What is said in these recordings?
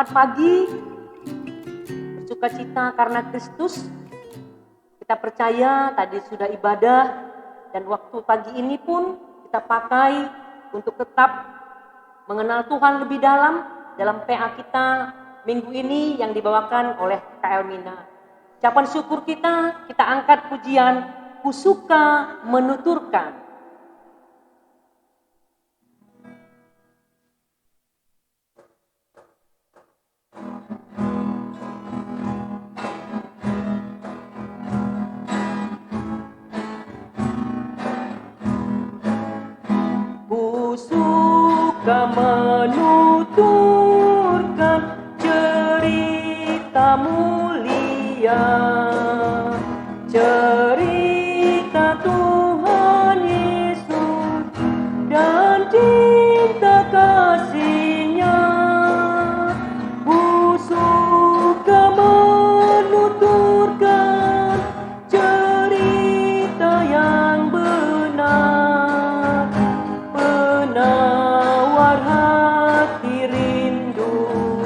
Semangat pagi, bersukacita karena Kristus. Kita percaya tadi sudah ibadah dan waktu pagi ini pun kita pakai untuk tetap mengenal Tuhan lebih dalam PA kita minggu ini yang dibawakan oleh KL Mina. Ucapan syukur kita angkat pujian, ku suka menuturkan. Ku suka menuturkan cerita mulia, cerita Tuhan Yesus dan cinta kasih-Nya. Ku suka menuturkan cerita yang benar, penawar hati rindu,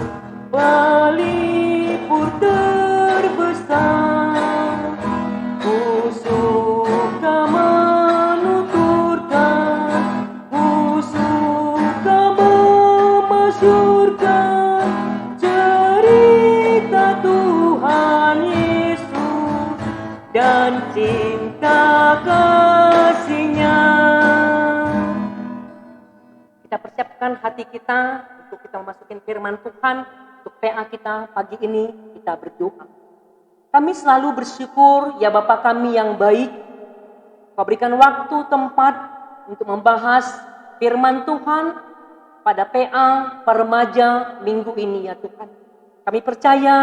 pelipur terbesar. Ku suka menuturkan, ku suka memasyurkan cerita Tuhan Yesus dan cinta kasih-Nya. Kita persiapkan hati kita untuk kita memasukin firman Tuhan. Untuk PA kita pagi ini kita berdoa. Kami selalu bersyukur ya Bapa kami yang baik. Kau berikan waktu tempat untuk membahas firman Tuhan pada PA para remaja minggu ini ya Tuhan. Kami percaya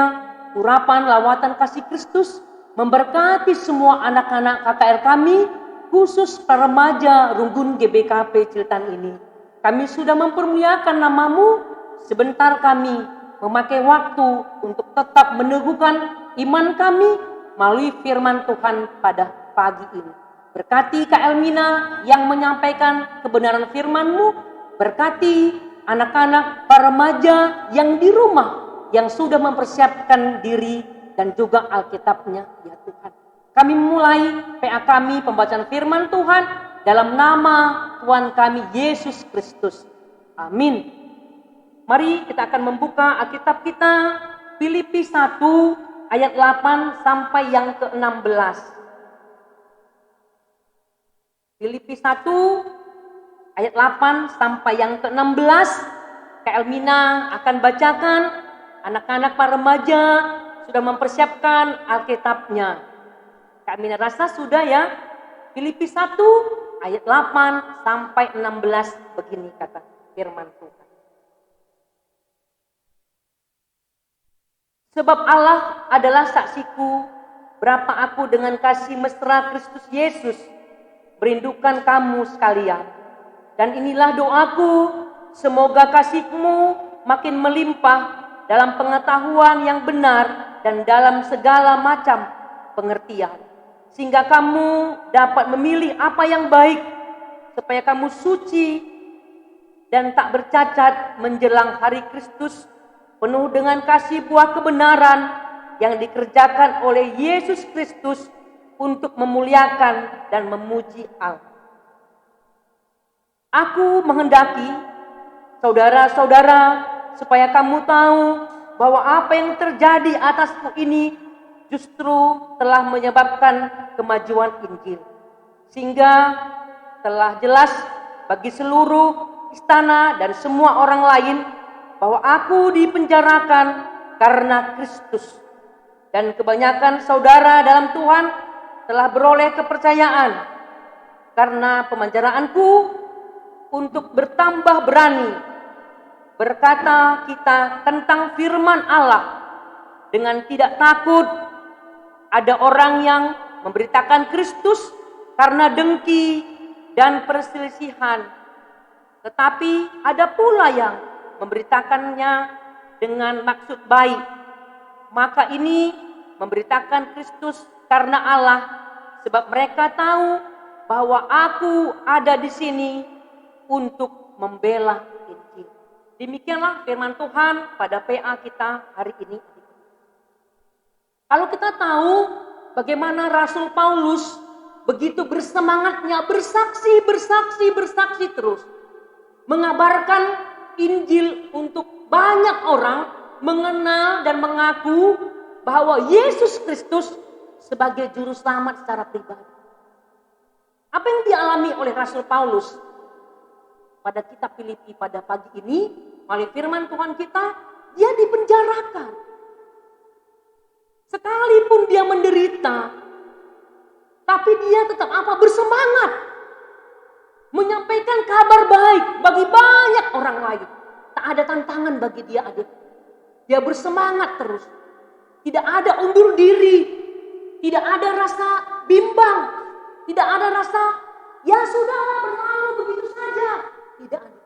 urapan lawatan kasih Kristus memberkati semua anak-anak KKR kami, khusus para remaja Runggun GBKP Ciltan ini. Kami sudah mempermuliakan nama-Mu, sebentar kami memakai waktu untuk tetap meneguhkan iman kami melalui firman Tuhan pada pagi ini. Berkati KL Mina yang menyampaikan kebenaran firman-Mu, berkati anak-anak para remaja yang di rumah, yang sudah mempersiapkan diri dan juga Alkitabnya ya Tuhan. Kami mulai PA kami pembacaan firman Tuhan dalam nama Tuhan kami Yesus Kristus. Amin. Mari kita akan membuka Alkitab kita Filipi 1 ayat 8 sampai yang ke-16. Filipi 1 ayat 8 sampai yang ke-16. KL Mina akan bacakan, anak-anak para remaja sudah mempersiapkan Alkitabnya. KL Mina rasa sudah ya. Filipi 1 ayat 8 sampai 16 begini kata firman Tuhan. Sebab Allah adalah saksiku berapa aku dengan kasih mesra Kristus Yesus merindukan kamu sekalian. Dan inilah doaku, semoga kasih-Mu makin melimpah dalam pengetahuan yang benar dan dalam segala macam pengertian, sehingga kamu dapat memilih apa yang baik, supaya kamu suci dan tak bercacat menjelang hari Kristus, penuh dengan kasih buah kebenaran yang dikerjakan oleh Yesus Kristus untuk memuliakan dan memuji Allah. Aku menghendaki saudara-saudara supaya kamu tahu bahwa apa yang terjadi atasku ini justru telah menyebabkan kemajuan Injil, sehingga telah jelas bagi seluruh istana dan semua orang lain bahwa aku dipenjarakan karena Kristus, dan kebanyakan saudara dalam Tuhan telah beroleh kepercayaan karena pemenjaraanku untuk bertambah berani berkata kita tentang firman Allah dengan tidak takut. Ada orang yang memberitakan Kristus karena dengki dan perselisihan, tetapi ada pula yang memberitakannya dengan maksud baik. Maka ini memberitakan Kristus karena Allah, sebab mereka tahu bahwa aku ada di sini untuk membela Injil. Demikianlah firman Tuhan pada PA kita hari ini. Kalau kita tahu bagaimana Rasul Paulus begitu bersemangatnya bersaksi terus. Mengabarkan Injil untuk banyak orang mengenal dan mengaku bahwa Yesus Kristus sebagai juru selamat secara pribadi. Apa yang dialami oleh Rasul Paulus pada kitab Filipi pada pagi ini, melalui firman Tuhan kita, dia dipenjarakan. Sekalipun dia menderita, tapi dia tetap bersemangat. Menyampaikan kabar baik bagi banyak orang lain. Tak ada tantangan bagi dia, adik. Dia bersemangat terus. Tidak ada undur diri. Tidak ada rasa bimbang. Tidak ada rasa, ya sudah berlalu begitu saja. Tidak ada.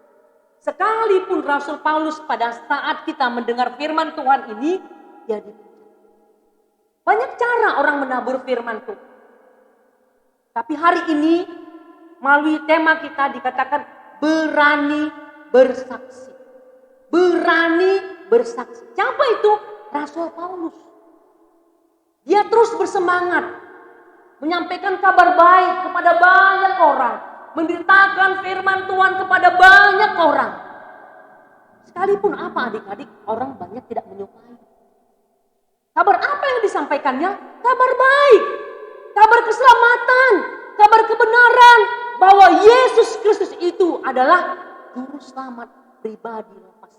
Sekalipun Rasul Paulus pada saat kita mendengar firman Tuhan ini, dia dipenjara. Banyak cara orang menabur firman Tuhan. Tapi hari ini, melalui tema kita dikatakan berani bersaksi. Berani bersaksi. Siapa itu? Rasul Paulus. Dia terus bersemangat. Menyampaikan kabar baik kepada banyak orang. Memberitakan firman Tuhan kepada banyak orang. Sekalipun apa adik-adik, orang banyak tidak menyukai. Kabar apa yang disampaikannya? Kabar baik. Kabar keselamatan. Kabar kebenaran. Bahwa Yesus Kristus itu adalah juru selamat pribadi lepas.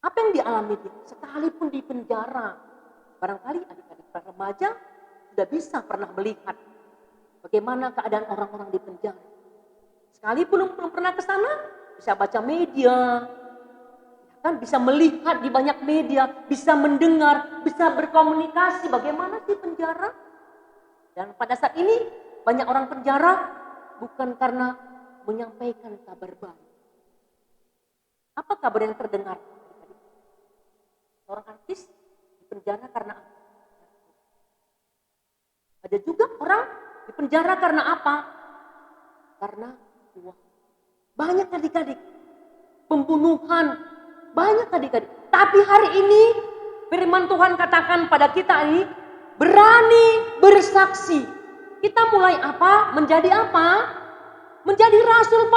Apa yang dialami dia? Sekalipun di penjara. Barangkali adik-adik remaja sudah bisa pernah melihat bagaimana keadaan orang-orang di penjara. Sekalipun belum pernah ke sana, bisa baca media, kan bisa melihat di banyak media, bisa mendengar, bisa berkomunikasi bagaimana sih penjara. Dan pada saat ini banyak orang penjara bukan karena menyampaikan kabar baik. Apa kabar yang terdengar? Seorang artis di penjara karena apa? Ada juga orang di penjara karena apa? Karena uang. Banyak adik-adik. Pembunuhan. Banyak adik-adik. Tapi hari ini firman Tuhan katakan pada kita ini berani bersaksi. Kita mulai apa? Menjadi apa? Menjadi Rasul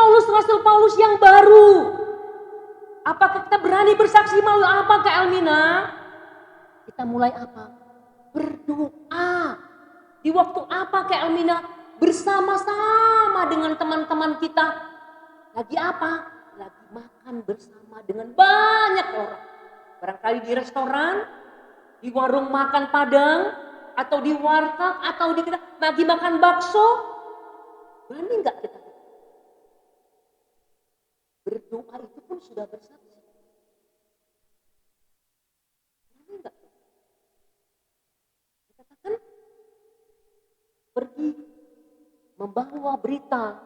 Paulus yang baru. Apakah kita berani bersaksi melalui apa Kak Elmina? Kita mulai apa? Berdoa. Di waktu apa Kak Elmina? Bersama-sama dengan teman-teman kita. Lagi apa? Lagi makan bersama dengan banyak orang. Barangkali di restoran, di warung makan Padang, atau di warteg, atau di lagi makan bakso. Berani enggak kita? Berdoa itu pun sudah bersaksi. Berani enggak? Dikatakan pergi membawa berita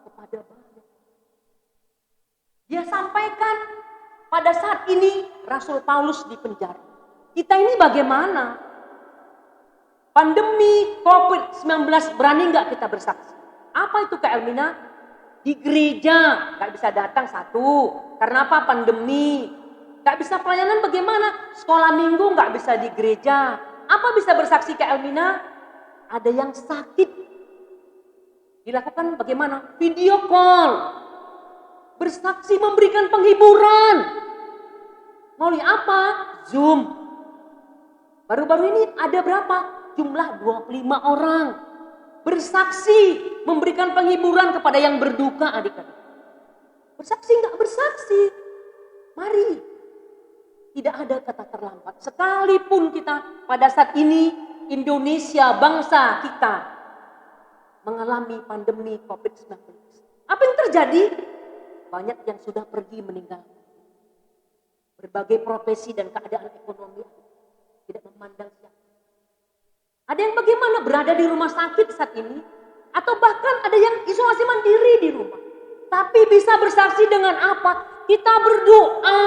kepada banyak. Dia sampaikan pada saat ini Rasul Paulus di penjara. Kita ini bagaimana? Pandemi COVID-19 berani enggak kita bersaksi? Apa itu Kak Elmina? Di gereja enggak bisa datang satu. Karena apa? Pandemi. Enggak bisa pelayanan bagaimana? Sekolah minggu enggak bisa di gereja. Apa bisa bersaksi Kak Elmina? Ada yang sakit. Dilakukan bagaimana? Video call. Bersaksi memberikan penghiburan. Melalui apa? Zoom. Baru-baru ini ada berapa? Jumlah 25 orang. Bersaksi, memberikan penghiburan kepada yang berduka adik-adik. Bersaksi enggak bersaksi. Mari. Tidak ada kata terlambat. Sekalipun kita pada saat ini Indonesia, bangsa kita mengalami pandemi COVID-19. Apa yang terjadi? Banyak yang sudah pergi meninggal. Berbagai profesi dan keadaan ekonomi tidak memandang siapa. Ada yang bagaimana berada di rumah sakit saat ini. Atau bahkan ada yang isolasi mandiri di rumah. Tapi bisa bersaksi dengan apa? Kita berdoa.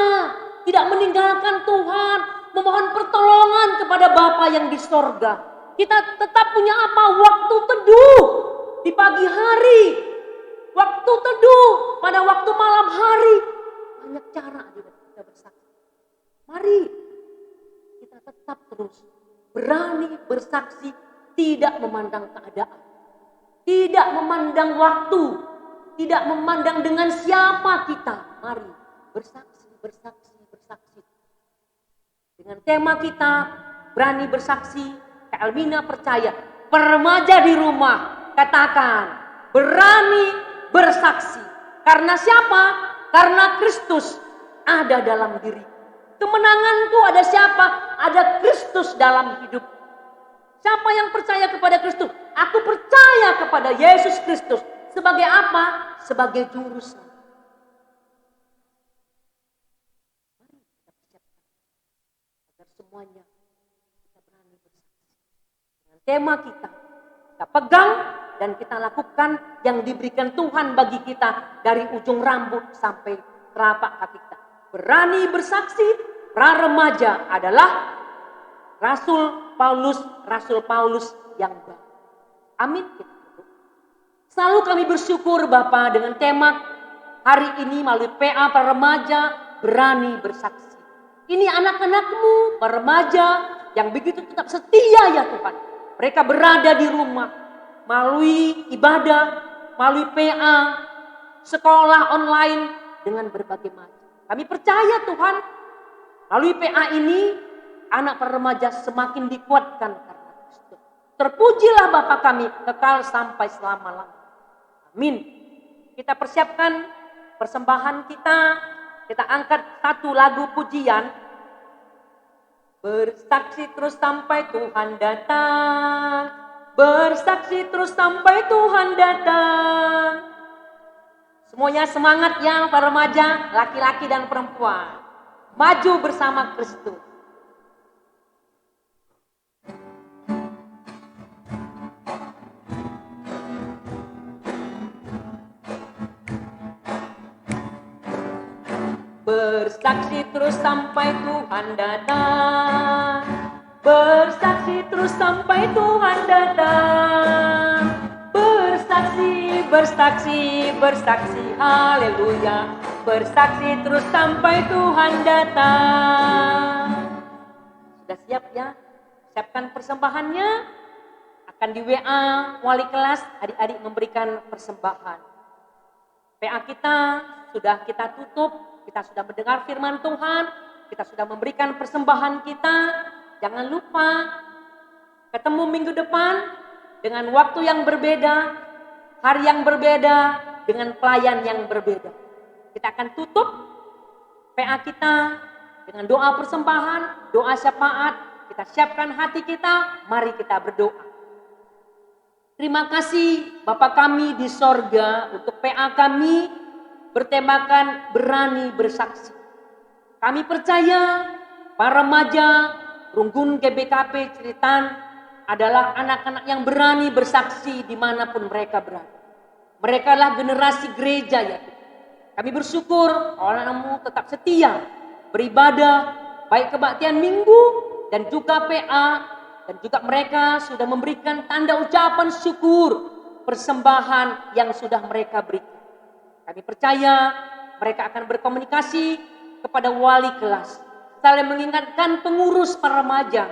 Tidak meninggalkan Tuhan. Memohon pertolongan kepada Bapa yang di sorga. Kita tetap punya apa? Waktu teduh. Di pagi hari. waktu teduh, pada waktu malam hari. Banyak cara juga kita bersaksi. Mari kita tetap terus berani bersaksi, tidak memandang keadaan, tidak memandang waktu, tidak memandang dengan siapa kita. Mari bersaksi, bersaksi, bersaksi. Dengan tema kita berani bersaksi, Kak Elmina percaya, remaja di rumah katakan berani bersaksi. Karena siapa? Karena Kristus ada dalam diri. Kemenanganku ada siapa? Ada Kristus dalam hidup. Siapa yang percaya kepada Kristus? Aku percaya kepada Yesus Kristus. Sebagai apa? Sebagai juru selamat. Mari kita persiapkan agar semuanya kita berani bersaksi. Dengan tema kita pegang dan kita lakukan yang diberikan Tuhan bagi kita dari ujung rambut sampai telapak kaki kita. Berani bersaksi, remaja adalah Rasul Paulus yang baik. Amin. Selalu kami bersyukur Bapa dengan tema hari ini melalui PA para remaja berani bersaksi. Ini anak-anakmu, para remaja yang begitu tetap setia ya Tuhan. Mereka berada di rumah melalui ibadah, melalui PA, sekolah online dengan berbagai macam. Kami percaya Tuhan, melalui PA ini anak para remaja semakin dikuatkan karena Kristus. Terpujilah Bapa kami kekal sampai selama-lamanya. Amin. Kita persiapkan persembahan kita. Kita angkat satu lagu pujian. Bersaksi terus sampai Tuhan datang. Bersaksi terus sampai Tuhan datang. Semuanya semangat ya para remaja, laki-laki dan perempuan. Maju bersama Kristus. Bersaksi terus sampai Tuhan datang. Bersaksi terus sampai Tuhan datang. Bersaksi, bersaksi, bersaksi, haleluya. Bersaksi terus sampai Tuhan datang. Sudah siap ya? Siapkan persembahannya. Akan di WA wali kelas, adik-adik memberikan persembahan. PA kita sudah kita tutup. Kita sudah mendengar firman Tuhan, kita sudah memberikan persembahan kita. Jangan lupa, ketemu minggu depan dengan waktu yang berbeda, hari yang berbeda, dengan pelayan yang berbeda. Kita akan tutup PA kita dengan doa persembahan, doa syafaat. Kita siapkan hati kita, mari kita berdoa. Terima kasih Bapa kami di sorga untuk PA kami bertemakan berani bersaksi. Kami percaya para remaja Runggun GBKP Ceritan adalah anak-anak yang berani bersaksi dimanapun mereka berada. Mereka adalah generasi gereja ya. Kami bersyukur orang-orangmu tetap setia beribadah baik kebaktian minggu dan juga PA, dan juga mereka sudah memberikan tanda ucapan syukur persembahan yang sudah mereka berikan. Kami percaya mereka akan berkomunikasi kepada wali kelas, saling mengingatkan pengurus para remaja,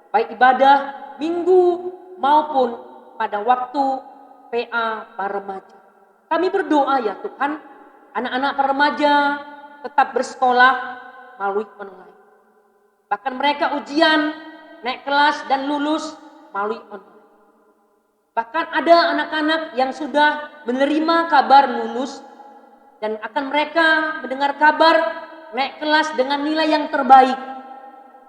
baik ibadah minggu maupun pada waktu PA para remaja. Kami berdoa ya Tuhan, anak-anak para remaja tetap bersekolah melalui online. Bahkan mereka ujian, naik kelas dan lulus melalui online. Bahkan ada anak-anak yang sudah menerima kabar lulus dan akan mereka mendengar kabar naik kelas dengan nilai yang terbaik.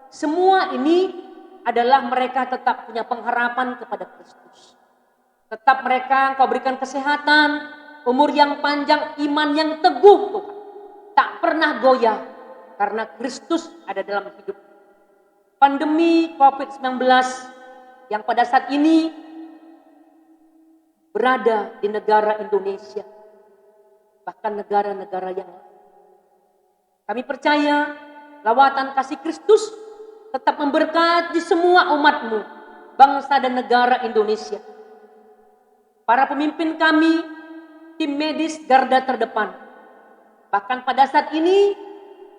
Semua ini adalah mereka tetap punya pengharapan kepada Kristus. Tetap mereka Engkau berikan kesehatan, umur yang panjang, iman yang teguh Tuhan. Tak pernah goyah karena Kristus ada dalam hidup. Pandemi COVID-19 yang pada saat ini berada di negara Indonesia, bahkan negara-negara yang lain. Kami percaya lawatan kasih Kristus tetap memberkati semua umatmu, bangsa dan negara Indonesia. Para pemimpin kami tim medis garda terdepan. Bahkan pada saat ini,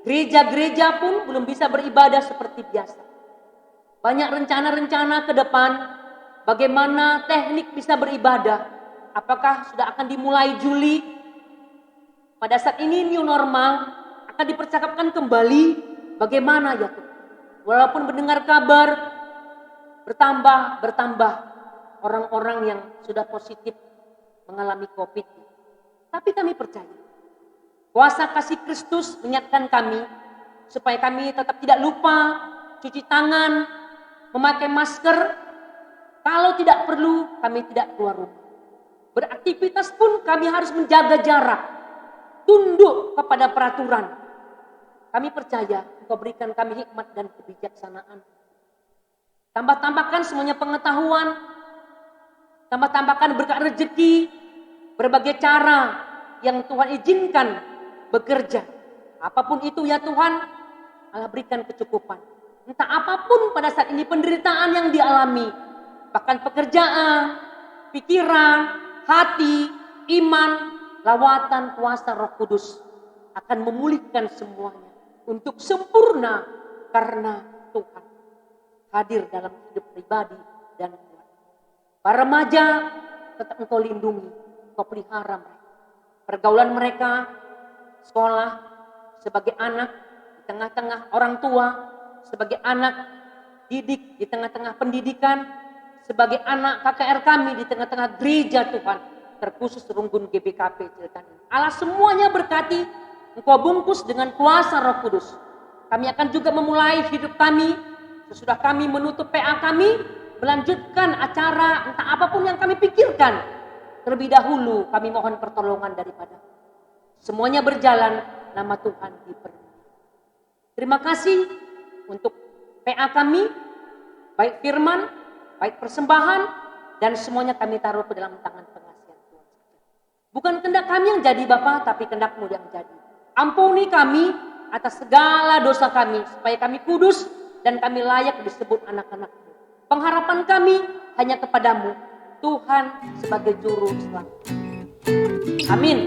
gereja-gereja pun belum bisa beribadah seperti biasa. Banyak rencana-rencana ke depan, bagaimana teknik bisa beribadah. Apakah sudah akan dimulai Juli? Pada saat ini new normal, akan dipercakapkan kembali bagaimana ya Tuhan. Walaupun mendengar kabar, bertambah orang-orang yang sudah positif mengalami COVID. Tapi kami percaya, kuasa kasih Kristus mengingatkan kami, supaya kami tetap tidak lupa cuci tangan, memakai masker. Kalau tidak perlu, kami tidak keluar rumah. Beraktivitas pun kami harus menjaga jarak, tunduk kepada peraturan. Kami percaya Engkau berikan kami hikmat dan kebijaksanaan. Tambahkan semuanya pengetahuan, tambahkan berkat rezeki, berbagai cara yang Tuhan izinkan bekerja. Apapun itu ya Tuhan, Allah berikan kecukupan. Entah apapun pada saat ini penderitaan yang dialami, bahkan pekerjaan, pikiran, hati, iman, lawatan kuasa Roh Kudus akan memulihkan semuanya untuk sempurna karena Tuhan hadir dalam hidup pribadi dan keluarga. Para remaja tetap Engkau lindungi, Engkau pelihara mereka. Pergaulan mereka, sekolah, sebagai anak di tengah-tengah orang tua, sebagai anak didik di tengah-tengah pendidikan, sebagai anak KKR kami di tengah-tengah gereja Tuhan, terkhusus Runggun GBKP Cilkan ini. Allah semuanya berkati, Engkau bungkus dengan kuasa Roh Kudus. Kami akan juga memulai hidup kami, sesudah kami menutup PA kami, melanjutkan acara entah apapun yang kami pikirkan. Terlebih dahulu kami mohon pertolongan daripada semuanya berjalan, nama Tuhan dipermuliakan. Terima kasih untuk PA kami, baik firman, baik persembahan, dan semuanya kami taruh ke dalam tangan pengasihan Tuhan. Bukan kehendak kami yang jadi Bapa, tapi kehendak-Mu yang jadi. Ampuni kami atas segala dosa kami, supaya kami kudus dan kami layak disebut anak-anak-Mu. Pengharapan kami hanya kepadamu, Tuhan sebagai juru selamat. Amin.